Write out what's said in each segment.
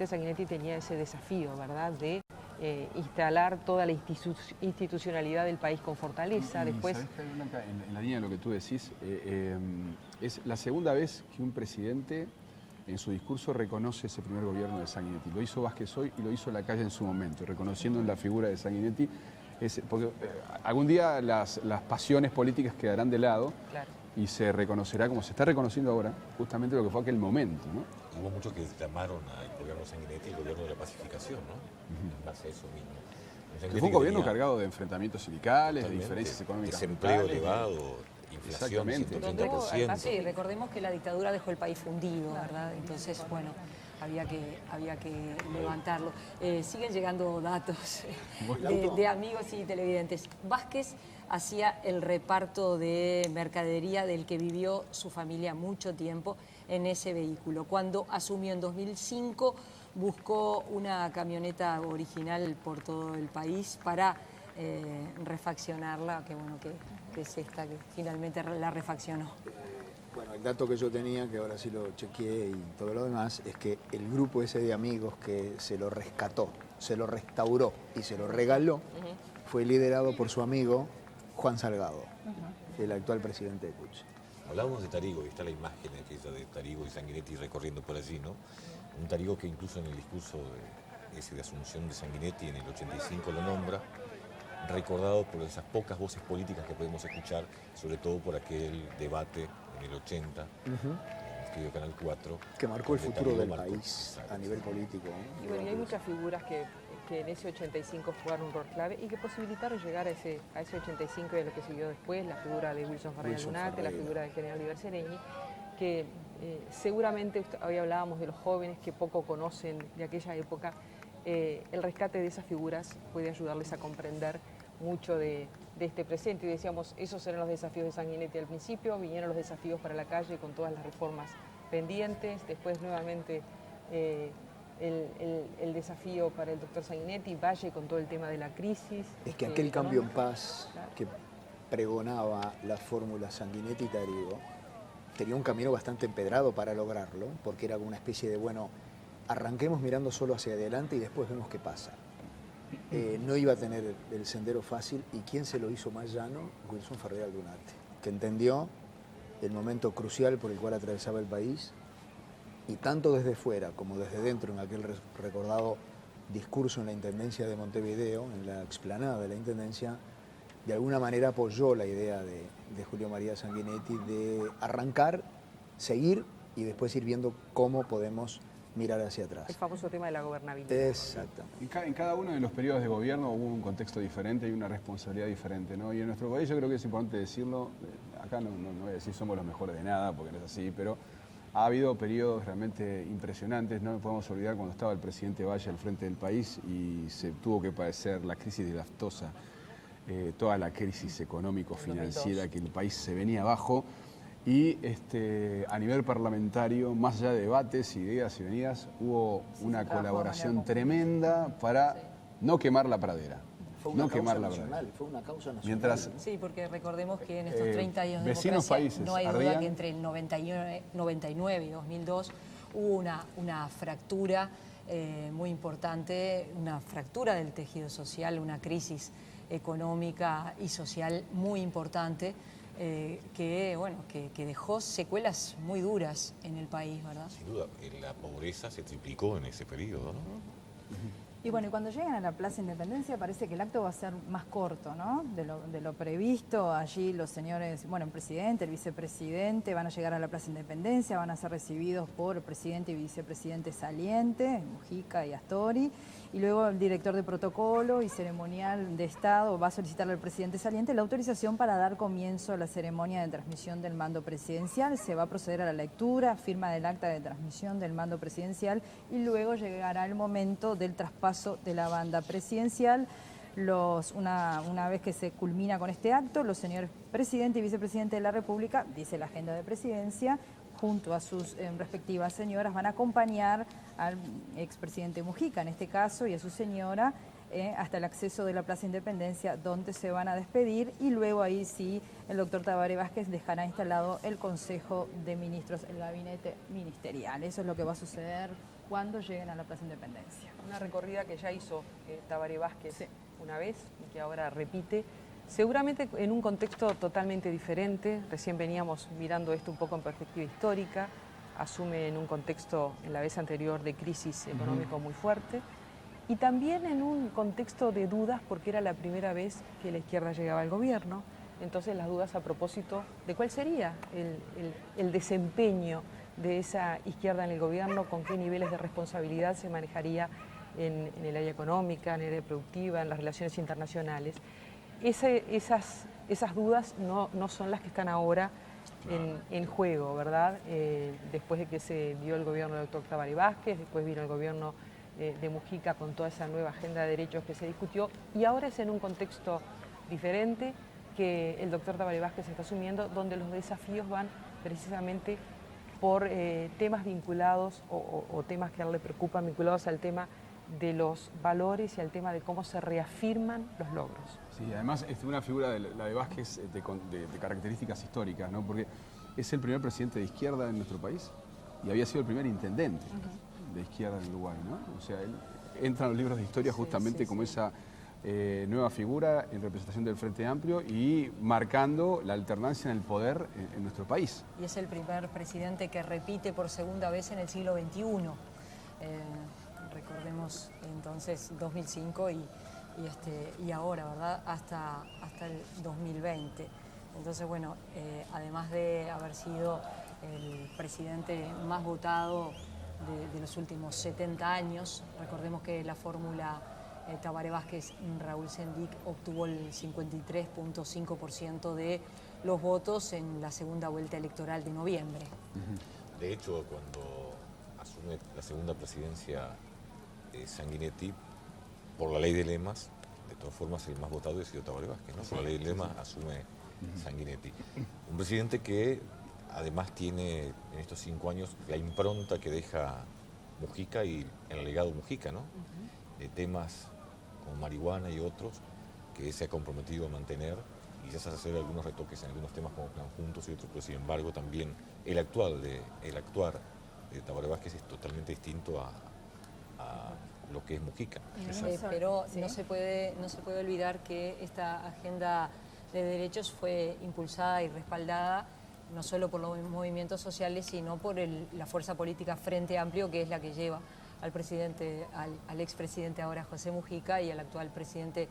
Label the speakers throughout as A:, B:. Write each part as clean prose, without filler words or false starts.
A: presidente Sanguinetti tenía ese desafío, ¿verdad?, de instalar toda la institucionalidad del país con fortaleza. Después,
B: ¿sabés qué, Blanca? En la línea de lo que tú decís, es la segunda vez que un presidente en su discurso reconoce ese primer gobierno de Sanguinetti. Lo hizo Vázquez hoy y lo hizo Lacalle en su momento, reconociendo en la figura de Sanguinetti. Porque algún día las pasiones políticas quedarán de lado, claro, y se reconocerá, como se está reconociendo ahora, justamente lo que fue aquel momento, ¿no?
C: Hubo muchos que llamaron al gobierno Sanguinetti el gobierno de la pacificación, ¿no? En base a eso mismo.
B: Que fue un gobierno cargado de enfrentamientos sindicales, de diferencias económicas.
C: Desempleo elevado, inflación, 130%.
D: Sí, recordemos que la dictadura dejó el país fundido, ¿verdad? Entonces, bueno, había que levantarlo. Siguen llegando datos de amigos y televidentes. Vázquez hacía el reparto de mercadería del que vivió su familia mucho tiempo en ese vehículo. Cuando asumió en 2005, buscó una camioneta original por todo el país para refaccionarla, que bueno, que es esta, que finalmente la refaccionó.
E: Bueno, el dato que yo tenía, que ahora sí lo chequeé y todo lo demás, es que el grupo ese de amigos que se lo rescató, se lo restauró y se lo regaló, fue liderado por su amigo Juan Salgado, el actual presidente de Cuchi.
C: Hablábamos de Tarigo, y está la imagen aquella de Tarigo y Sanguinetti recorriendo por allí, ¿no? Un Tarigo que incluso en el discurso de Asunción de Sanguinetti en el 85 lo nombra, recordado por esas pocas voces políticas que podemos escuchar, sobre todo por aquel debate en el 80, en el estudio Canal 4.
E: Que marcó el futuro del país a nivel político, ¿no?
A: Y bueno, y hay muchas figuras que en ese 85 jugaron un rol clave y que posibilitaron llegar a ese 85 y a lo que siguió después, la figura de Wilson Ferreira Lunate, la figura del general Oliver Seregni, que seguramente, hoy hablábamos de los jóvenes que poco conocen de aquella época, el rescate de esas figuras puede ayudarles a comprender mucho de este presente. Y decíamos, esos eran los desafíos de Sanguinetti al principio, vinieron los desafíos para Lacalle con todas las reformas pendientes, después nuevamente el desafío para el doctor Sanguinetti, Valle con todo el tema de la crisis.
E: Es que aquel cambio en paz, claro, que pregonaba la fórmula Sanguinetti y Tarigo, tenía un camino bastante empedrado para lograrlo, porque era como una especie de, bueno, arranquemos mirando solo hacia adelante y después vemos qué pasa. No iba a tener el sendero fácil, y ¿quién se lo hizo más llano? Wilson Ferreira Lunate, que entendió el momento crucial por el cual atravesaba el país, y tanto desde fuera como desde dentro, en aquel recordado discurso en la Intendencia de Montevideo, en la explanada de la Intendencia, de alguna manera apoyó la idea de Julio María Sanguinetti de arrancar, seguir y después ir viendo cómo podemos mirar hacia atrás.
A: El famoso tema de la gobernabilidad.
E: Exactamente.
B: En cada uno de los periodos de gobierno hubo un contexto diferente y una responsabilidad diferente, ¿no? Y en nuestro país yo creo que es importante decirlo, acá no voy a decir somos los mejores de nada, porque no es así, pero ha habido periodos realmente impresionantes. No podemos olvidar cuando estaba el presidente Valle al frente del país y se tuvo que padecer la crisis de Laftosa, toda la crisis económico-financiera, que el país se venía abajo. Y a nivel parlamentario, más allá de debates, ideas y venidas, hubo una colaboración tremenda para no quemar la pradera.
E: Fue una causa nacional, fue una causa nacional.
B: Mientras,
D: sí, porque recordemos que en estos 30 años de
B: vecinos
D: democracia
B: países
D: no hay duda
B: ardían.
D: que entre el 99 y 2002 hubo una fractura muy importante, una fractura del tejido social, una crisis económica y social muy importante, que dejó secuelas muy duras en el país, ¿verdad?
C: Sin duda, la pobreza se triplicó en ese periodo, ¿no?
F: Y bueno, y cuando llegan a la Plaza Independencia parece que el acto va a ser más corto, ¿no? De lo previsto. Allí los señores, bueno, el presidente, el vicepresidente van a llegar a la Plaza Independencia, van a ser recibidos por el presidente y vicepresidente saliente, Mujica y Astori, y luego el director de protocolo y ceremonial de Estado va a solicitarle al presidente saliente la autorización para dar comienzo a la ceremonia de transmisión del mando presidencial. Se va a proceder a la lectura, firma del acta de transmisión del mando presidencial, y luego llegará el momento del traspaso de la banda presidencial. Una vez que se culmina con este acto, los señores presidente y vicepresidente de la República, dice la agenda de presidencia, junto a sus respectivas señoras, van a acompañar al expresidente Mujica, en este caso, y a su señora, hasta el acceso de la Plaza Independencia, donde se van a despedir, y luego ahí sí el doctor Tabaré Vázquez dejará instalado el Consejo de Ministros, el gabinete ministerial. Eso es lo que va a suceder cuando lleguen a la Plaza Independencia.
A: Una recorrida que ya hizo Tabaré Vázquez una vez y que ahora repite, seguramente en un contexto totalmente diferente. Recién veníamos mirando esto un poco en perspectiva histórica, asume en un contexto en la vez anterior de crisis económico muy fuerte y también en un contexto de dudas porque era la primera vez que la izquierda llegaba al gobierno. Entonces las dudas a propósito de cuál sería el desempeño de esa izquierda en el gobierno, con qué niveles de responsabilidad se manejaría en el área económica, en el área productiva, en las relaciones internacionales. Esas dudas no son las que están ahora en juego, ¿verdad? Después de que se dio el gobierno del doctor Tabaré Vázquez, después vino el gobierno de Mujica con toda esa nueva agenda de derechos que se discutió y ahora es en un contexto diferente que el doctor Tabaré Vázquez está asumiendo, donde los desafíos van precisamente por temas vinculados o temas que a él le preocupan, vinculados al tema de los valores y al tema de cómo se reafirman los logros.
B: Sí, además es una figura la de Vázquez de características históricas, ¿no? Porque es el primer presidente de izquierda en nuestro país y había sido el primer intendente de izquierda en Uruguay, ¿no? O sea, él entra en los libros de historia justamente como esa nueva figura en representación del Frente Amplio y marcando la alternancia en el poder en nuestro país.
D: Y es el primer presidente que repite por segunda vez en el siglo XXI. Recordemos entonces 2005 y ahora, ¿verdad? Hasta el 2020. Entonces, bueno, además de haber sido el presidente más votado de los últimos 70 años, recordemos que la fórmula Tabaré Vázquez-Raúl Sendic obtuvo el 53.5% de los votos en la segunda vuelta electoral de noviembre.
C: De hecho, cuando asume la segunda presidencia Sanguinetti, por la ley de lemas, de todas formas el más votado ha sido Tabaré Vázquez, ¿no? Por la ley de lemas asume Sanguinetti. Un presidente que además tiene en estos 5 años la impronta que deja Mujica y el legado Mujica, ¿no? De temas como marihuana y otros que se ha comprometido a mantener y quizás hacer algunos retoques en algunos temas como Plan Juntos y otros, pero sin embargo también el actuar de Tabaré Vázquez es totalmente distinto a lo que es Mujica.
D: Pero no se puede olvidar que esta agenda de derechos fue impulsada y respaldada no solo por los movimientos sociales, sino por la fuerza política Frente Amplio, que es la que lleva al expresidente ahora José Mujica y al actual presidente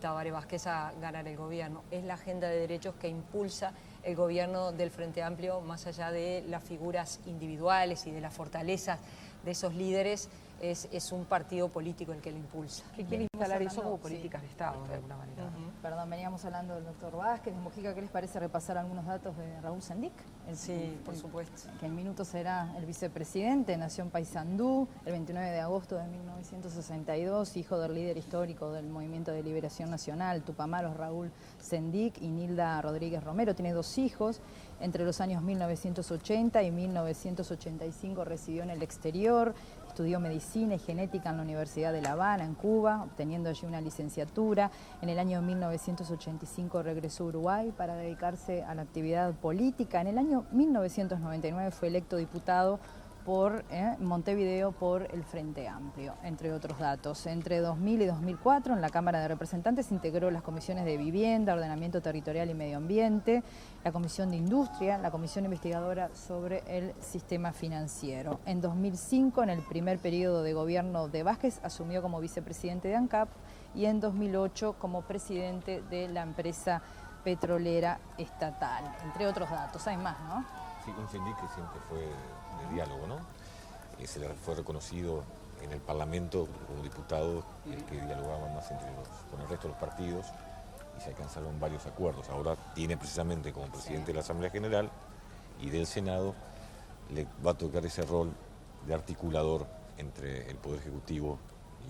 D: Tabaré Vázquez a ganar el gobierno. Es la agenda de derechos que impulsa el gobierno del Frente Amplio, más allá de las figuras individuales y de las fortalezas de esos líderes. Es un partido político el que lo impulsa.
A: Que quiere instalar eso como políticas de Estado, de alguna manera.
F: Perdón, veníamos hablando del doctor Vázquez, de Mujica. ¿Qué les parece repasar algunos datos de Raúl Sendic?
D: Sí, por supuesto.
F: Que en minutos será el vicepresidente, nació en Paysandú el 29 de agosto de 1962, hijo del líder histórico del Movimiento de Liberación Nacional, Tupamaros, Raúl Sendic y Nilda Rodríguez Romero. Tiene 2 hijos. Entre los años 1980 y 1985 residió en el exterior. Estudió medicina y genética en la Universidad de La Habana, en Cuba, obteniendo allí una licenciatura. En el año 1985 regresó a Uruguay para dedicarse a la actividad política. En el año 1999 fue electo diputado por Montevideo por el Frente Amplio, entre otros datos. Entre 2000 y 2004 en la Cámara de Representantes integró las comisiones de Vivienda, Ordenamiento Territorial y Medio Ambiente, la Comisión de Industria, la Comisión Investigadora sobre el Sistema Financiero. En 2005, en el primer periodo de gobierno de Vázquez, asumió como vicepresidente de ANCAP y en 2008 como presidente de la empresa petrolera estatal, entre otros datos. Hay más, ¿no?
C: Sí, un Sendic que siempre fue de diálogo, ¿no? Se le fue reconocido en el Parlamento como diputado que dialogaba más con el resto de los partidos y se alcanzaron varios acuerdos. Ahora tiene precisamente como presidente de la Asamblea General y del Senado, le va a tocar ese rol de articulador entre el Poder Ejecutivo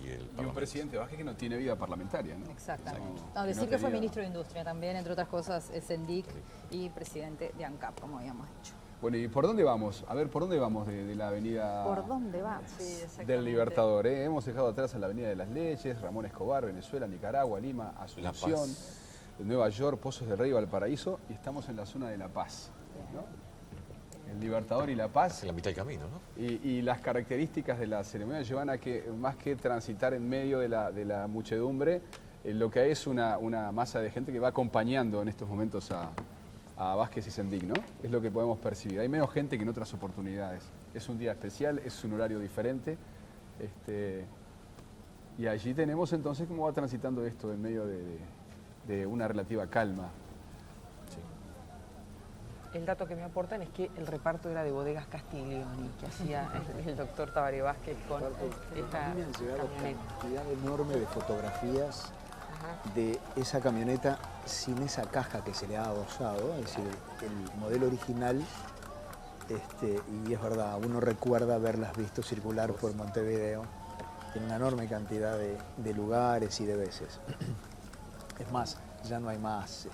C: y el Parlamento.
B: Y un presidente Vázquez que no tiene vida parlamentaria, ¿no?
F: Exactamente.
B: No,
F: Decir
B: no
F: que fue
B: tenía...
F: ministro de Industria también, entre otras cosas, es Sendic y presidente de ANCAP, como habíamos dicho.
B: Bueno, ¿y por dónde vamos? A ver, ¿por dónde vamos de la avenida
F: ¿Por dónde vamos?
B: del Libertador? Hemos dejado atrás a la avenida de las Leyes, Ramón Escobar, Venezuela, Nicaragua, Lima, Asunción, Nueva York, Pozos del Rey, Valparaíso, y estamos en la zona de La Paz, ¿no? el Libertador y la Paz.
C: En la mitad del camino, ¿no?
B: Y las características de la ceremonia llevan a que, más que transitar en medio de la muchedumbre, lo que hay es una masa de gente que va acompañando en estos momentos a Vázquez y Sendik, ¿no? Es lo que podemos percibir. Hay menos gente que en otras oportunidades. Es un día especial, es un horario diferente. Y allí tenemos entonces cómo va transitando esto en medio de una relativa calma.
A: El dato que me aportan es que el reparto era de bodegas Castiglioni, que hacía el doctor Tabaré Vázquez con esta
E: A mí me han llegado
A: camioneta.
E: cantidad enorme de fotografías
A: Ajá.
E: de esa camioneta sin esa caja que se le ha adosado, es decir, el modelo original, y es verdad, uno recuerda haberlas visto circular por Montevideo en una enorme cantidad de lugares y de veces. Es más, ya no hay más,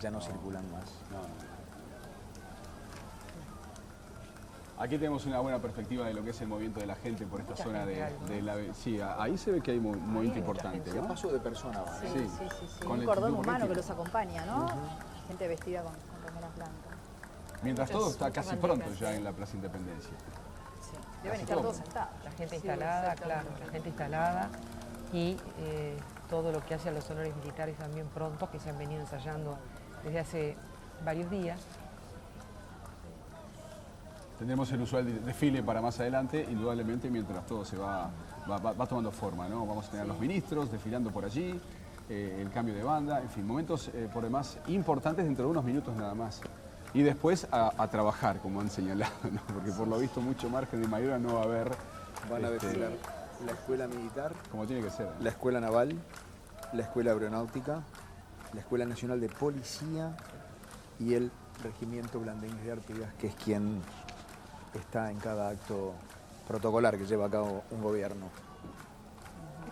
E: ya no circulan más.
B: Aquí tenemos una buena perspectiva de lo que es el movimiento de la gente por esta zona de la... Sí, ahí se ve que hay un movimiento importante,
E: El
B: ¿no?
E: paso de personas. ¿Vale?
B: Sí. Con
F: Un
B: la
F: cordón
B: actitud
F: humano que
B: correcta.
F: los acompaña, ¿no? Gente vestida con remeras blancas.
B: Mientras todo está
D: muchas
B: casi
D: banderas,
B: pronto ya
D: sí.
B: en la Plaza Independencia.
F: Deben
B: Casi
F: estar
B: todo.
F: todos sentados.
A: La gente
D: Sí,
A: instalada,
D: exactamente.
A: claro, la gente instalada y todo lo que hace a los honores militares también pronto, que se han venido ensayando desde hace varios días.
B: Tendremos el usual desfile para más adelante, indudablemente, mientras todo se va tomando forma, ¿no? Vamos a tener los ministros desfilando por allí, el cambio de banda, en fin, momentos por demás importantes dentro de unos minutos nada más. Y después a trabajar, como han señalado, ¿no? Porque por lo visto mucho margen de maniobra no va a haber.
E: Van a desfilar la escuela militar,
B: Como tiene que ser.
E: la escuela naval, la escuela aeronáutica, la escuela nacional de policía y el regimiento Blandengues de Artigas, que es quien está en cada acto protocolar que lleva a cabo un gobierno.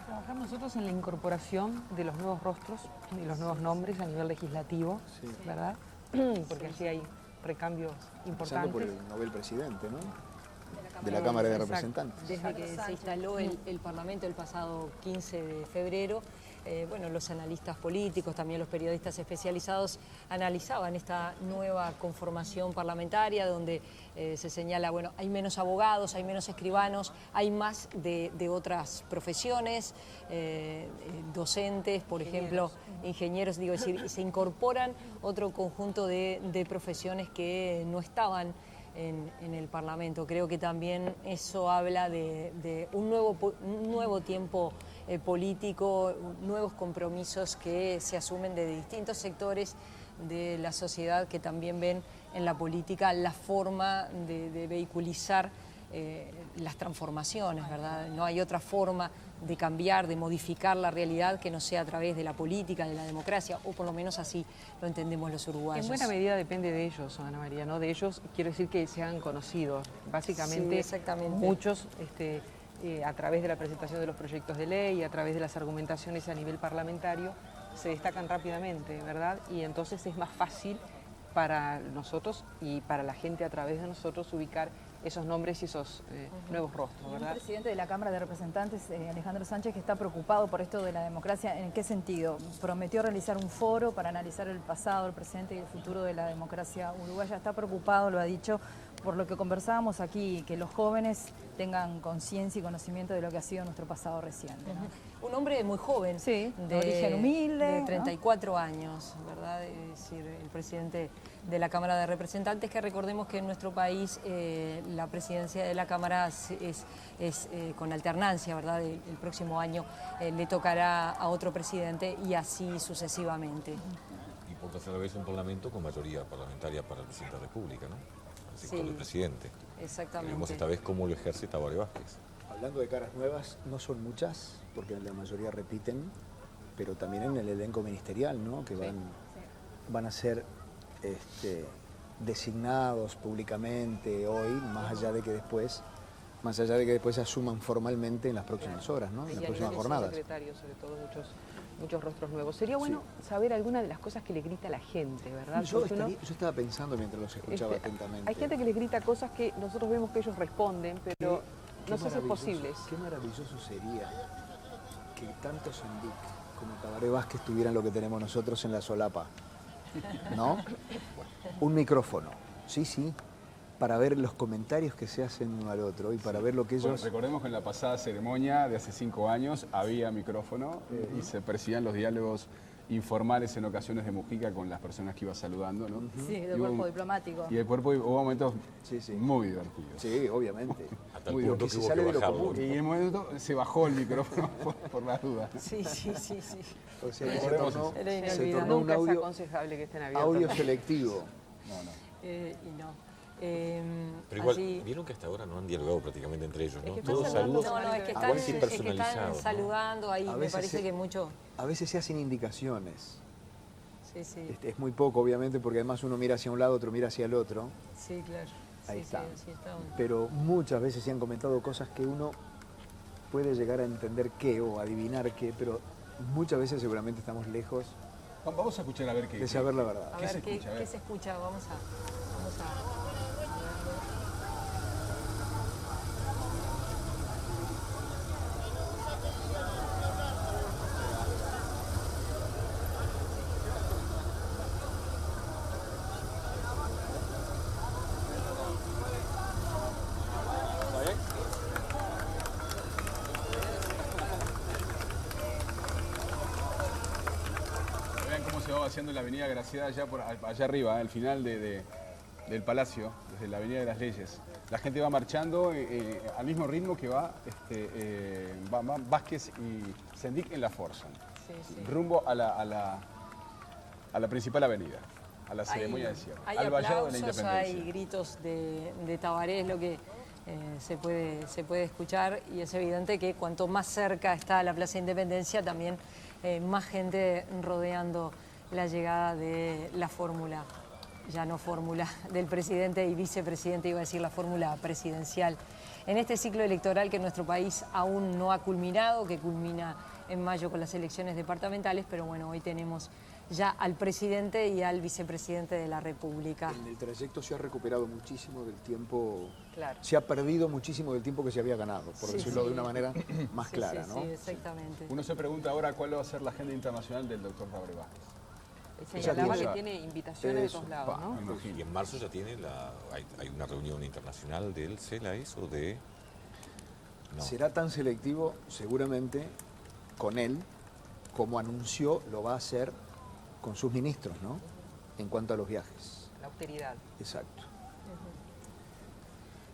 A: Trabajamos nosotros en la incorporación de los nuevos rostros y los nuevos nombres a nivel legislativo,
E: Sí.
A: ¿verdad? Porque así hay recambios
E: Empezando por
A: importantes.
E: el Nobel presidente, ¿no? De la Cámara de
A: Exacto.
E: Representantes.
D: Desde que se instaló el Parlamento el pasado 15 de febrero, bueno, los analistas políticos, también los periodistas especializados analizaban esta nueva conformación parlamentaria donde se señala, bueno, hay menos abogados, hay menos escribanos, hay más de otras profesiones, docentes, por ejemplo, ingenieros, digo, es decir, se incorporan otro conjunto de profesiones que no estaban en el Parlamento. Creo que también eso habla de un nuevo tiempo político, nuevos compromisos que se asumen de distintos sectores de la sociedad que también ven en la política la forma de vehiculizar las transformaciones, ¿verdad? No hay otra forma de cambiar, de modificar la realidad que no sea a través de la política, de la democracia, o por lo menos así lo entendemos los uruguayos.
A: En buena medida depende de ellos, Ana María, ¿no? De ellos quiero decir que se han conocido. Básicamente,
D: Sí, exactamente.
A: muchos a través de la presentación de los proyectos de ley, a través de las argumentaciones a nivel parlamentario, se destacan rápidamente, ¿verdad? Y entonces es más fácil para nosotros y para la gente a través de nosotros ubicar esos nombres y esos nuevos rostros,
F: El
A: ¿verdad?
F: presidente de la Cámara de Representantes, Alejandro Sánchez, que está preocupado por esto de la democracia, ¿en qué sentido? Prometió realizar un foro para analizar el pasado, el presente y el futuro de la democracia uruguaya. Está preocupado, lo ha dicho, por lo que conversábamos aquí, que los jóvenes tengan conciencia y conocimiento de lo que ha sido nuestro pasado reciente, ¿no?
D: Un hombre muy joven,
F: Sí, de origen humilde,
D: de
F: ¿no?
D: 34 años, ¿verdad? Es decir, el presidente de la Cámara de Representantes, que recordemos que en nuestro país la presidencia de la Cámara es con alternancia, ¿verdad? El próximo año le tocará a otro presidente y así sucesivamente.
C: Y por tercera vez un parlamento con mayoría parlamentaria para el presidente de la República, ¿no? Así
D: Sí.
C: con el presidente.
D: Exactamente.
C: Veremos esta vez cómo lo ejerce Tabaré Vázquez.
E: Hablando de caras nuevas, no son muchas, porque la mayoría repiten, pero también en el elenco ministerial, ¿no? Que van a ser designados públicamente hoy, más allá de que después asuman formalmente en las próximas horas, ¿no? En
A: Y
E: las
A: a
E: próximas
A: nivel
E: jornadas.
A: secretario, sobre todo, muchos rostros nuevos. Sería bueno saber alguna de las cosas que le grita a la gente, ¿verdad?
E: Yo
A: Porque uno-
E: estaba pensando mientras los escuchaba atentamente.
A: hay gente que les grita cosas que nosotros vemos que ellos responden, pero
E: Qué
A: no sé si es
E: maravilloso-
A: posible.
E: Qué maravilloso sería que tanto Sendik como Tabaré Vázquez tuvieran lo que tenemos nosotros en la solapa, ¿no? Un micrófono, sí, para ver los comentarios que se hacen uno al otro y para ver lo que
B: Bueno,
E: ellos...
B: recordemos que en la pasada ceremonia de hace 5 años había micrófono y se percibían los diálogos informales en ocasiones de Mujica con las personas que iba saludando, ¿no?
F: Sí, del
B: Y hubo-
F: cuerpo diplomático.
B: Y el cuerpo hubo momentos
E: Sí, sí.
B: muy divertidos.
E: Sí, obviamente.
C: A tal
E: Muy
C: punto
E: que
C: que
E: se
C: hubo
E: sale
C: que
E: de lo
C: bajarlo.
E: común.
B: Y en un momento se bajó el micrófono por las dudas.
D: Sí, sí, sí, sí.
E: O sea, que se
B: Recordemos
E: tornó,
B: eso.
D: Era
E: se
D: inolvidable.
E: tornó un
A: Nunca es
E: audio,
A: aconsejable que estén abiertos.
E: audio selectivo.
B: No, no.
D: Y no.
C: Pero igual,
D: allí-
C: vieron que hasta ahora no han dialogado prácticamente entre ellos,
A: Es
C: ¿no?
A: que
C: Todos
A: pasa
C: saludos.
D: No, es que
E: A
D: están,
E: veces
D: es que están
C: personalizados, ¿no?
D: saludando ahí,
E: A
D: me
E: veces
D: parece
E: se-
D: que mucho.
E: A veces se hacen indicaciones.
D: Sí, sí,
E: Es muy poco, obviamente, porque además uno mira hacia un lado, otro mira hacia el otro.
D: sí, claro.
E: Ahí
D: Sí,
E: está.
D: sí, está.
E: Pero muchas veces se han comentado cosas que uno puede llegar a entender qué o adivinar qué, pero muchas veces seguramente estamos lejos
B: Vamos a escuchar a ver qué.
E: de saber la verdad.
D: A
B: ¿Qué
D: ver,
B: se escucha? A ver.
D: ¿qué se escucha? Vamos a verlo.
B: Vean cómo se va vaciando la avenida Graciada allá arriba, al final del Palacio, desde la Avenida de las Leyes. La gente va marchando al mismo ritmo que va Vázquez y Sendik en la Forza,
D: Sí, sí.
B: rumbo a la principal avenida, a la ceremonia de cierre,
D: Hay
B: al Vallado de la
D: aplausos,
B: Independencia.
D: hay gritos de Tabaré, es lo que se puede escuchar, y es evidente que cuanto más cerca está la Plaza de Independencia, también más gente rodeando la llegada de la fórmula, ya no fórmula, del presidente y vicepresidente, iba a decir la fórmula presidencial, en este ciclo electoral que nuestro país aún no ha culminado, que culmina en mayo con las elecciones departamentales, pero bueno, hoy tenemos ya al presidente y al vicepresidente de la República.
E: En el trayecto se ha recuperado muchísimo del tiempo,
A: Claro.
E: se ha perdido muchísimo del tiempo que se había ganado, por
D: Sí,
E: decirlo
D: sí.
E: de una manera más
D: Sí,
E: clara,
D: sí,
E: ¿no?
D: sí, exactamente.
B: Uno se pregunta ahora cuál va a ser la agenda internacional del doctor Tabaré Vázquez.
A: Señalaba
E: tiene-
A: que tiene invitaciones de
E: Eso,
A: todos lados, ¿no?
B: me imagino.
C: Y en marzo ya tiene hay una reunión internacional del CELA, ¿eso de...? No.
E: Será tan selectivo, seguramente, con él, como anunció, lo va a hacer con sus ministros, ¿no? En cuanto a los viajes.
A: La austeridad.
E: Exacto.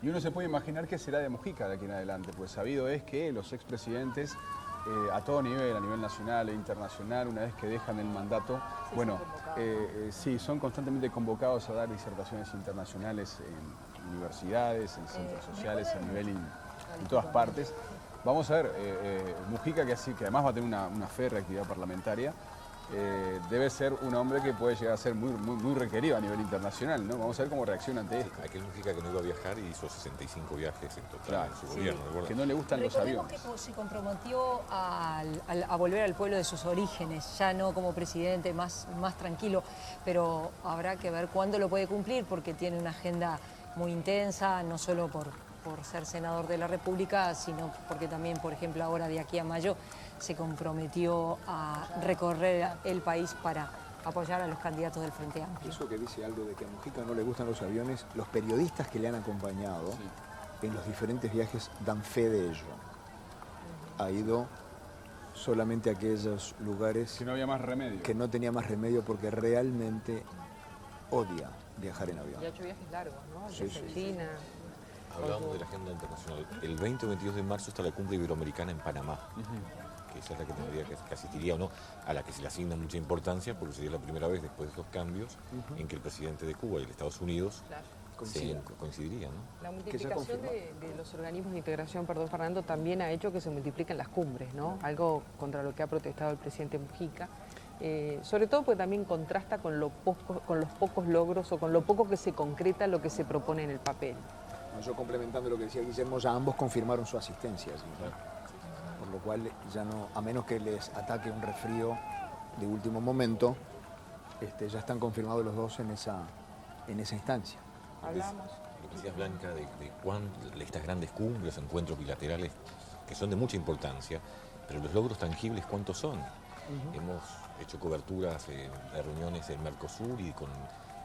B: Y uno se puede imaginar qué será de Mujica de aquí en adelante, pues sabido es que los expresidentes a todo nivel, a nivel nacional e internacional, una vez que dejan el mandato, bueno, sí, son constantemente convocados a dar disertaciones internacionales en universidades, en centros sociales, a nivel en todas partes. Vamos a ver, Mujica, que además va a tener una férrea actividad parlamentaria, debe ser un hombre que puede llegar a ser muy requerido a nivel internacional, ¿no? Vamos a ver cómo reacciona ante esto.
C: Aquel Mujica que no iba a viajar y hizo 65 viajes en total
B: Claro,
C: en su
D: sí.
C: gobierno, ¿recuerda?
B: Que no le gustan los
D: Recordemos
B: aviones.
D: que se comprometió a volver al pueblo de sus orígenes, ya no como presidente, más tranquilo, pero habrá que ver cuándo lo puede cumplir, porque tiene una agenda muy intensa, no solo por ser senador de la República, sino porque también, por ejemplo, ahora de aquí a mayo se comprometió a recorrer el país para apoyar a los candidatos del Frente Amplio.
E: Eso que dice algo de que a Mujica no le gustan los aviones, los periodistas que le han acompañado en los diferentes viajes dan fe de ello. Ha ido solamente a aquellos lugares
B: Que no había más remedio.
E: que no tenía más remedio porque realmente odia viajar en avión.
A: Y ha hecho viajes largos, ¿no?
E: Sí,
A: Desde
E: sí.
A: China.
C: Hablábamos de la agenda internacional. El 20 o 22 de marzo está la cumbre iberoamericana en Panamá, que esa es la que tendría que asistiría o no, a la que se le asigna mucha importancia, porque sería la primera vez después de estos cambios en que el presidente de Cuba y de Estados Unidos
A: Claro.
C: coincidirían, ¿no?
A: La
E: ya
A: multiplicación
E: confirmó.
A: de los organismos de integración, perdón Fernando, también ha hecho que se multipliquen las cumbres, ¿no? Algo contra lo que ha protestado el presidente Mujica. Sobre todo porque también contrasta con los pocos logros o con lo poco que se concreta lo que se propone en el papel.
E: Yo complementando lo que decía Guillermo, ya ambos confirmaron su asistencia allí, ¿no? Por lo cual ya no, a menos que les ataque un resfrío de último momento, ya están confirmados los dos en esa instancia.
A: Hablamos.
C: Lo que decías, Blanca, de estas grandes cumbres, encuentros bilaterales, que son de mucha importancia, pero los logros tangibles, ¿cuántos son? Hemos hecho coberturas de reuniones en Mercosur y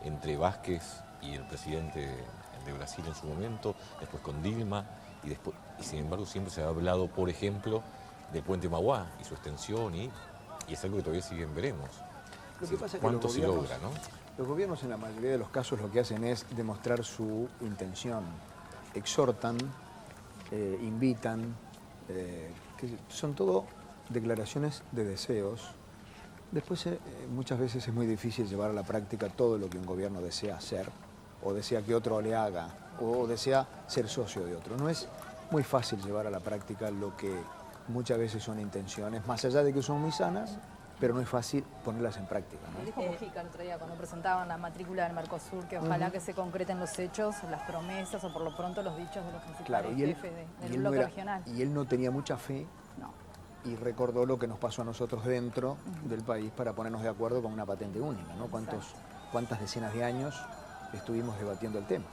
C: entre Vázquez y el presidente de Brasil en su momento, después con Dilma, y sin embargo siempre se ha hablado, por ejemplo, del puente Mauá y su extensión, y es algo que todavía siguen veremos.
E: Lo que pasa es que
C: ¿Cuánto se logra, no?
E: Los gobiernos en la mayoría de los casos lo que hacen es demostrar su intención. Exhortan, invitan, que son todo declaraciones de deseos. Después muchas veces es muy difícil llevar a la práctica todo lo que un gobierno desea hacer, o desea que otro le haga, o desea ser socio de otro. No es muy fácil llevar a la práctica lo que muchas veces son intenciones, más allá de que son muy sanas, pero no es fácil ponerlas en práctica, ¿no?
F: Dijo Mujica el otro día cuando presentaban la matrícula del Mercosur que ojalá que se concreten los hechos, las promesas o por lo pronto los dichos de los principales jefes del bloque regional.
E: Y él no tenía mucha fe
F: No.
E: y recordó lo que nos pasó a nosotros dentro del país para ponernos de acuerdo con una patente única, ¿no? ¿Cuántas decenas de años estuvimos debatiendo el tema?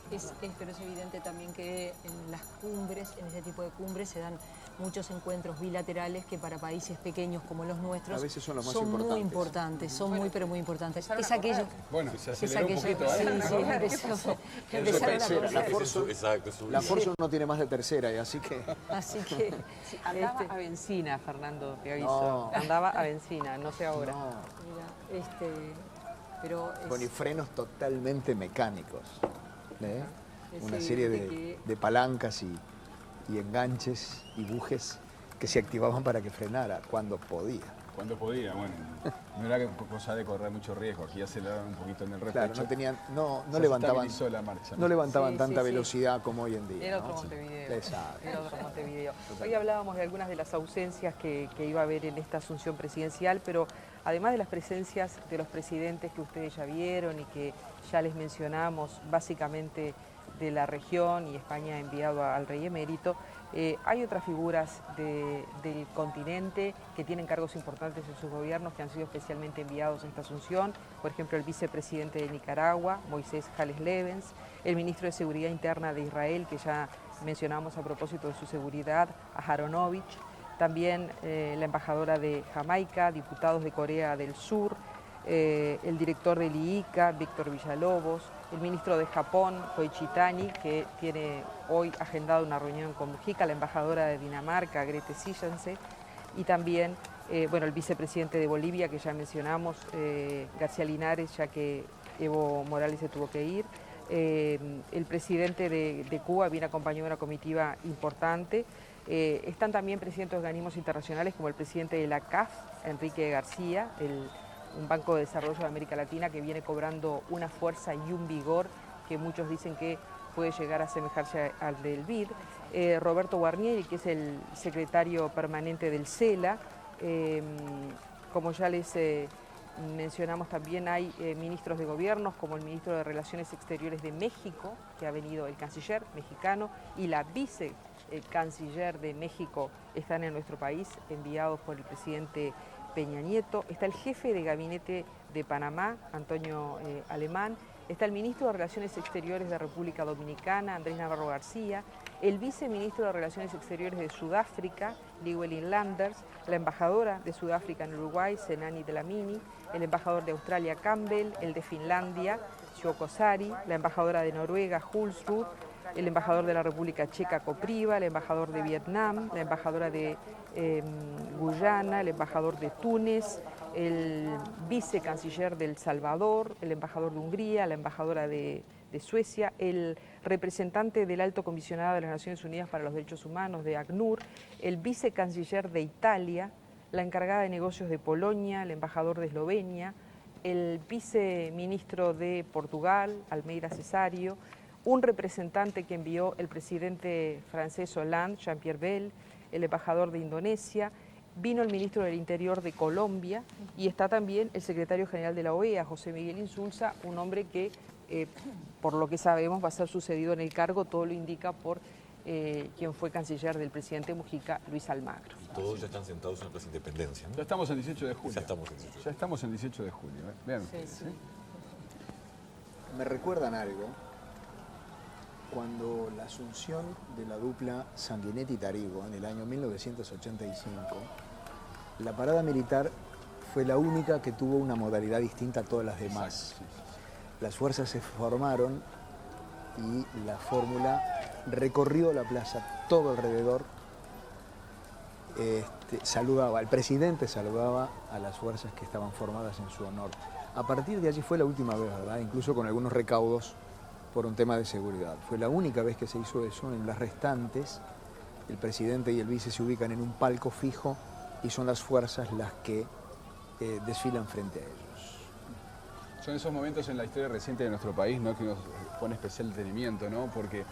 D: Pero es evidente también que en las cumbres, en ese tipo de cumbres, se dan muchos encuentros bilaterales que para países pequeños como los nuestros
E: A veces son los más
D: muy importantes, son muy pero muy importantes. Es aquello.
B: Bueno, se
D: Es
B: aceleró un
D: aquello.
B: poquito, ¿eh?
D: Empezaron a
E: La
D: correr.
E: Forzo,
C: Exacto,
E: la Forzo no tiene más de tercera, y así que...
D: Así que
A: Andaba a benzina, Fernando, te aviso.
E: No.
A: Andaba a benzina, no sé ahora.
E: No.
D: mira, pero
E: Bueno, y frenos totalmente mecánicos, ¿eh?
D: Es
E: Una serie
D: evidente
E: de palancas y enganches y bujes que se activaban para que frenara cuando podía.
B: Cuando podía, bueno, no era cosa de correr mucho riesgo, aquí aceleraron un poquito en el
E: Claro,
B: repecho.
E: no
B: Se
E: levantaban,
B: estabilizó la marcha,
E: no levantaban
A: Sí,
E: tanta
A: sí, sí.
E: velocidad como hoy en día.
A: Era
E: ¿no?
A: otro Montevideo.
E: Exacto.
A: Era otro Montevideo. Hoy hablábamos de algunas de las ausencias que iba a haber en esta asunción presidencial, pero además de las presencias de los presidentes que ustedes ya vieron y que ya les mencionamos, básicamente de la región, y España ha enviado al rey emérito, hay otras figuras del continente que tienen cargos importantes en sus gobiernos que han sido especialmente enviados a esta asunción. Por ejemplo, el vicepresidente de Nicaragua, Moisés Hales Levens, el ministro de Seguridad Interna de Israel, que ya mencionamos a propósito de su seguridad, Aharonovich, también la embajadora de Jamaica, diputados de Corea del Sur, el director del IICA, Víctor Villalobos, el ministro de Japón, Koichi Tani, que tiene hoy agendado una reunión con Mujica, la embajadora de Dinamarca, Grete Sijense, y también el vicepresidente de Bolivia, que ya mencionamos, García Linares, ya que Evo Morales se tuvo que ir. El presidente de Cuba viene acompañado de una comitiva importante. Están también presidentes de organismos internacionales como el presidente de la CAF, Enrique García, un Banco de Desarrollo de América Latina que viene cobrando una fuerza y un vigor que muchos dicen que puede llegar a asemejarse al del BID. Roberto Guarnieri, que es el secretario permanente del CELA. Como ya les mencionamos, también hay ministros de gobiernos como el ministro de Relaciones Exteriores de México, que ha venido, el canciller mexicano, y la vicecanciller de México están en nuestro país, enviados por el presidente Peña Nieto. Está el jefe de gabinete de Panamá, Antonio Alemán. Está el ministro de Relaciones Exteriores de República Dominicana, Andrés Navarro García. El viceministro de Relaciones Exteriores de Sudáfrica, Llewellyn Landers. La embajadora de Sudáfrica en Uruguay, Senani Dlamini. El embajador de Australia, Campbell. El de Finlandia, Shoko Sari. La embajadora de Noruega, Hulsrud. El embajador de la República Checa, Kopriva. El embajador de Vietnam. La embajadora de Guyana. El embajador de Túnez. El vicecanciller de El Salvador. El embajador de Hungría. La embajadora de Suecia. El representante del Alto Comisionado de las Naciones Unidas para los Derechos Humanos, de ACNUR. El vicecanciller de Italia. La encargada de negocios de Polonia. El embajador de Eslovenia. El viceministro de Portugal, Almeida Cesario. Un representante que envió el presidente francés Hollande, Jean-Pierre Bel, el embajador de Indonesia, vino el ministro del Interior de Colombia y está también el secretario general de la OEA, José Miguel Insulza, un hombre que, por lo que sabemos, va a ser sucedido en el cargo, todo lo indica por quien fue canciller del presidente Mujica, Luis Almagro.
C: Y todos ya están sentados en la Plaza Independencia, ¿no?
B: Ya estamos en 18 de julio.
C: Ya estamos en 18.
B: Ya estamos en 18 de julio. Vean
D: Sí,
B: ustedes,
D: sí.
E: Me recuerdan algo cuando la asunción de la dupla Sanguinetti-Tarigo en el año 1985, la parada militar fue la única que tuvo una modalidad distinta a todas las demás.
B: Exacto, sí.
E: Las fuerzas se formaron y la fórmula recorrió la plaza todo alrededor. Saludaba, el presidente saludaba a las fuerzas que estaban formadas en su honor. A partir de allí fue la última vez, ¿verdad? Incluso con algunos recaudos por un tema de seguridad. Fue la única vez que se hizo eso. En las restantes, el presidente y el vice se ubican en un palco fijo y son las fuerzas las que desfilan frente a ellos.
B: Son esos momentos en la historia reciente de nuestro país, ¿no?, que nos pone especial detenimiento, ¿no? Porque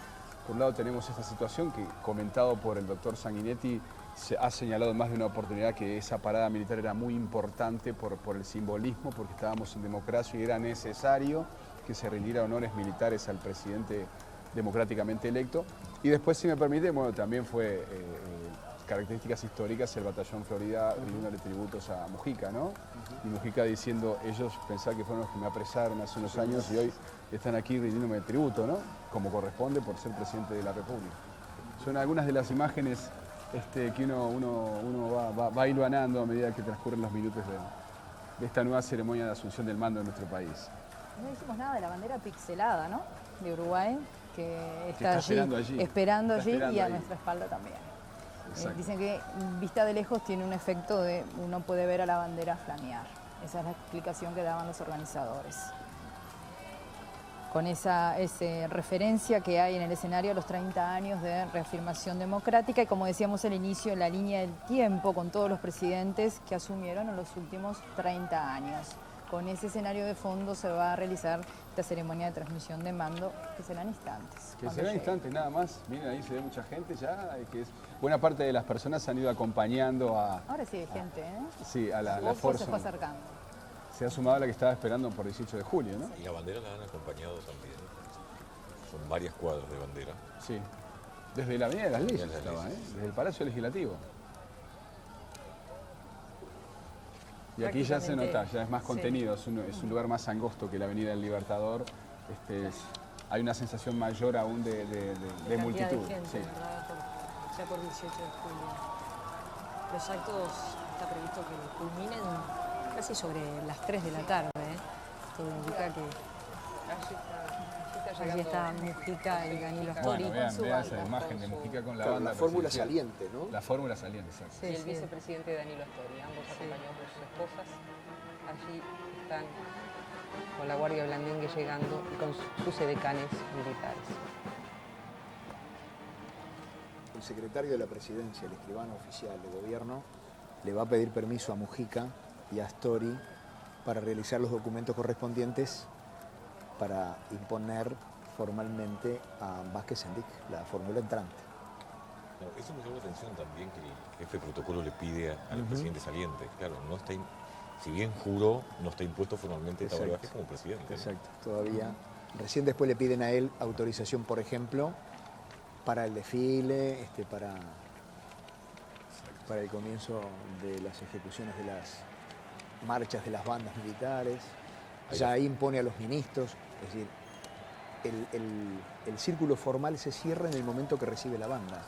B: por un lado tenemos esta situación que, comentado por el doctor Sanguinetti, se ha señalado en más de una oportunidad que esa parada militar era muy importante por el simbolismo, porque estábamos en democracia y era necesario que se rindiera honores militares al presidente democráticamente electo. Y después, si me permite, bueno, también fue características históricas, el batallón Florida rindiéndole tributos a Mujica, ¿no? Y Mujica diciendo, ellos pensaban que fueron los que me apresaron hace unos años y hoy están aquí rindiéndome tributo, ¿no? Como corresponde por ser presidente de la República. Son algunas de las imágenes que uno va hilvanando a medida que transcurren los minutos de esta nueva ceremonia de asunción del mando en nuestro país.
F: No dijimos nada de la bandera pixelada, ¿no?, de Uruguay, que
B: está
F: esperando allí y a
B: ahí.
F: nuestra espalda también.
B: Exacto.
F: Dicen que vista de lejos tiene un efecto de uno puede ver a la bandera flamear. Esa es la explicación que daban los organizadores. Con esa referencia que hay en el escenario a los 30 años de reafirmación democrática y, como decíamos al inicio, en la línea del tiempo con todos los presidentes que asumieron en los últimos 30 años. Con ese escenario de fondo se va a realizar esta ceremonia de transmisión de mando, que serán instantes.
B: Que serán instantes nada más. Miren, ahí se ve mucha gente ya. Buena parte de las personas han ido acompañando a...
F: Ahora sí hay gente, ¿eh?
B: Sí, a la
F: Ojo,
B: Forza.
F: se fue acercando.
B: Se ha sumado a la que estaba esperando por 18 de julio, ¿no?
C: Y la bandera la han acompañado también. Son varias cuadras de bandera.
B: Sí. Desde la Avenida de las Leyes
C: Desde las
B: estaba,
C: Leyes.
B: Desde el Palacio Legislativo. Y aquí ya se nota, ya es más contenido, es un lugar más angosto que la Avenida del Libertador. Hay una sensación mayor aún de multitud.
D: De gente,
B: Sí.
D: ¿verdad? Ya por 18 de julio. Los actos está previsto que culminen casi sobre las 3 de la tarde. Todo indica que allí está Mujica y Danilo Astori.
B: Bueno, vean esa imagen de Mujica con la
E: Claro,
B: banda
E: la fórmula
B: presidencial.
E: saliente, ¿no?
B: La fórmula saliente, exacto.
A: Y el
D: Sí.
A: vicepresidente Danilo Astori, ambos acompañados por sus esposas. Allí están con la Guardia Blandengue llegando y con sus edecanes militares.
E: El secretario de la Presidencia, el escribano oficial de gobierno, le va a pedir permiso a Mujica y a Astori para realizar los documentos correspondientes para imponer formalmente a Vázquez Sendic la fórmula entrante.
C: No, eso me llama la atención también, que el jefe de protocolo le pide al presidente saliente. Claro, no está si bien juró, no está impuesto formalmente Tabaré Vázquez como presidente, ¿no?
E: Exacto, todavía. Recién después le piden a él autorización, por ejemplo, para el desfile, para el comienzo de las ejecuciones de las marchas de las bandas militares. Ya ahí impone a los ministros, es decir, el círculo formal se cierra en el momento que recibe la banda.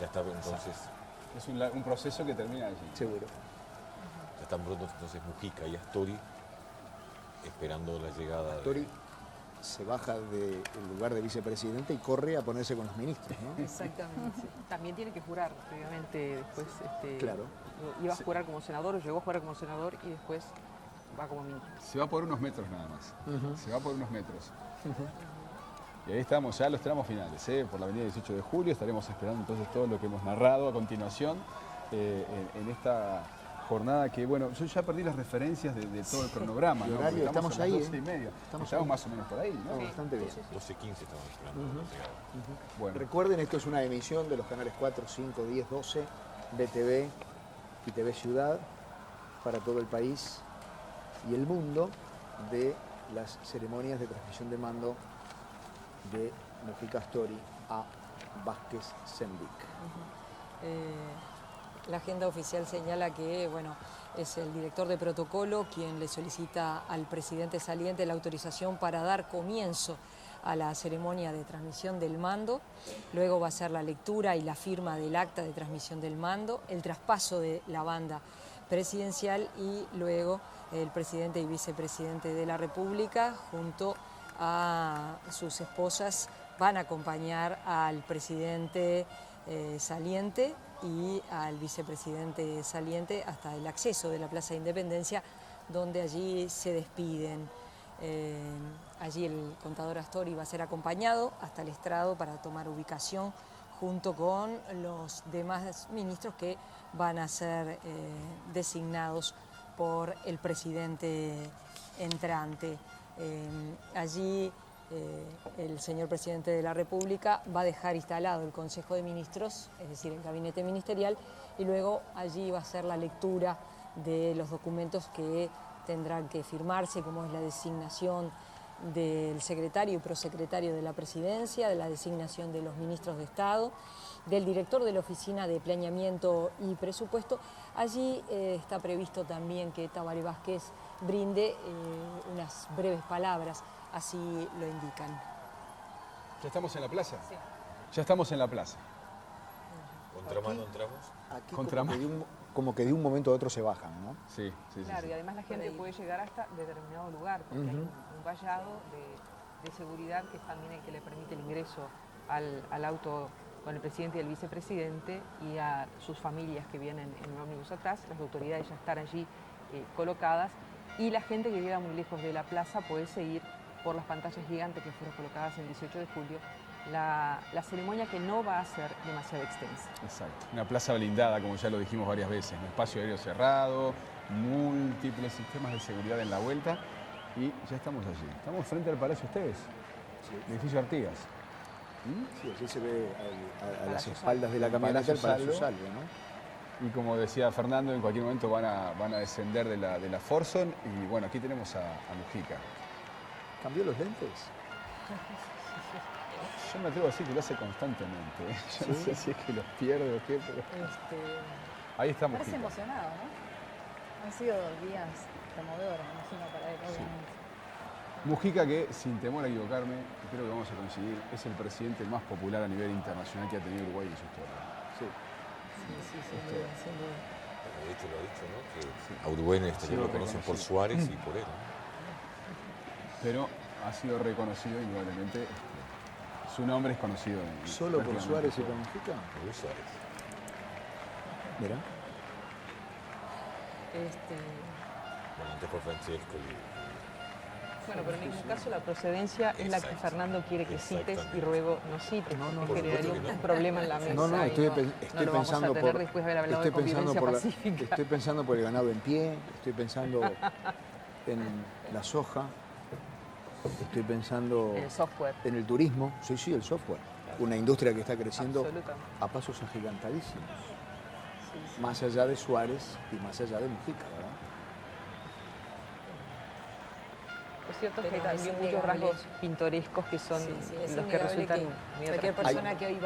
C: Ya está entonces,
B: Es un proceso que termina allí.
E: Seguro.
C: ya están pronto entonces Mujica y Astori esperando la llegada
E: Astori se baja del lugar de vicepresidente y corre a ponerse con los ministros, ¿no?
D: Exactamente.
A: También tiene que jurar, previamente después
E: Claro.
A: iba a jurar como senador, o llegó a jurar como senador y después va como ministro.
B: Se va por unos metros nada más. Se va por unos metros. Y ahí estamos ya en los tramos finales, por la avenida 18 de julio. Estaremos esperando entonces todo lo que hemos narrado a continuación en esta jornada que, bueno, yo ya perdí las referencias de todo el cronograma.
E: El
B: ¿no?
E: horario,
B: Porque
E: estamos
B: a las
E: ahí,
B: 12:30.
E: Estamos
B: Estamos
E: ahí.
B: más o menos por ahí, ¿no?
E: No, bastante bien.
C: 12:15 estamos esperando la llegada.
B: Bueno,
E: Recuerden, esto es una emisión de los canales 4, 5, 10, 12, BTV y TV Ciudad para todo el país y el mundo de las ceremonias de transmisión de mando de Mujica Astori a Vázquez Sendic.
D: La agenda oficial señala que, bueno, es el director de protocolo quien le solicita al presidente saliente la autorización para dar comienzo a la ceremonia de transmisión del mando. Luego va a ser la lectura y la firma del acta de transmisión del mando, el traspaso de la banda presidencial y luego el presidente y vicepresidente de la República junto a sus esposas, van a acompañar al presidente saliente y al vicepresidente saliente hasta el acceso de la Plaza de Independencia, donde allí se despiden. Allí el contador Astori va a ser acompañado hasta el estrado para tomar ubicación junto con los demás ministros que van a ser designados por el presidente entrante. Allí el señor presidente de la República va a dejar instalado el Consejo de Ministros, es decir, el gabinete ministerial, y luego allí va a ser la lectura de los documentos que tendrán que firmarse, como es la designación del secretario y prosecretario de la Presidencia, de la designación de los ministros de Estado, del director de la Oficina de Planeamiento y Presupuesto. Allí está previsto también que Tabaré Vázquez brinde unas breves palabras, así lo indican.
B: ¿Ya estamos en la plaza?
A: Sí.
B: Ya estamos en la plaza.
C: ¿Contramano entramos?
E: Aquí
B: Contramano.
E: como que de un momento a otro se bajan, ¿no?
B: Sí, sí, sí.
A: Claro,
B: sí.
A: y además la gente puede llegar hasta determinado lugar, porque hay un vallado de seguridad que es también el que le permite el ingreso al auto con el presidente y el vicepresidente y a sus familias que vienen en un ómnibus atrás. Las autoridades ya están allí colocadas y la gente que queda muy lejos de la plaza puede seguir por las pantallas gigantes que fueron colocadas el 18 de julio la ceremonia, que no va a ser demasiado extensa.
B: Exacto. Una plaza blindada, como ya lo dijimos varias veces, un espacio aéreo cerrado, múltiples sistemas de seguridad en la vuelta y ya estamos allí. Estamos frente al Palacio Esteves, el edificio Artigas.
E: Sí, allí se ve a las
A: Palacio
E: espaldas de la camioneta el Palacio Salvo, ¿no?
B: Y como decía Fernando, en cualquier momento van a descender de la Forson y bueno, aquí tenemos a Mujica.
E: ¿Cambió los lentes?
B: Yo me atrevo a decir que lo hace constantemente. Yo no sé si es que los pierde o qué, pero ahí está
F: Parece
B: Mujica.
F: emocionado, ¿no? Han sido días removedores, me imagino, para él, obviamente.
B: Mujica, que sin temor a equivocarme, creo que vamos a coincidir, es el presidente más popular a nivel internacional que ha tenido Uruguay en su historia.
E: Sí.
D: Sí, sin duda, sin duda.
C: Bueno, de hecho lo ha dicho, ¿no? Que a Uruguay en el exterior
B: Sí,
C: lo conocen por
B: reconocido.
C: Suárez y por él, ¿no?
B: Pero ha sido reconocido indudablemente. Su nombre es conocido.
E: ¿Solo por
B: prácticamente
E: Suárez y
B: todo.
E: por Mujica?
C: Por Luis Suárez.
E: Mirá.
C: Bueno, antes por Francesco y...
A: Bueno, pero en ningún caso la procedencia es la que
C: Exacto.
A: Fernando quiere que cites y
C: Exactamente.
A: luego no cites, porque
C: por
A: generaría
C: supuesto que
A: un
C: no.
A: problema en la mesa.
E: No, no,
A: y
E: estoy
A: no lo vamos
E: pensando
A: a tener
E: por...
A: después de haber hablado de
E: estoy pensando
A: convivencia
E: por
A: pacífica.
E: estoy pensando por el ganado en pie, estoy pensando en la soja, estoy pensando
A: El software.
E: en el turismo, sí, el software. Una industria que está creciendo
A: Absolutamente.
E: a pasos agigantadísimos. Más allá de Suárez y más allá de Mujica, ¿verdad?
A: Lo cierto es que hay
D: Pero es
A: también muchos
D: innegable.
A: rasgos pintorescos que son
D: Sí, es
A: los que
D: innegable
A: resultan
D: que
A: muy
D: cualquier
A: atractivos.
D: persona que hoy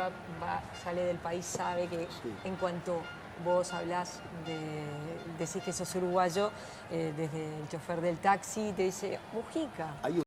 D: sale del país sabe que en cuanto vos hablás decís que sos uruguayo, desde el chofer del taxi te dice Mujica.
E: Hay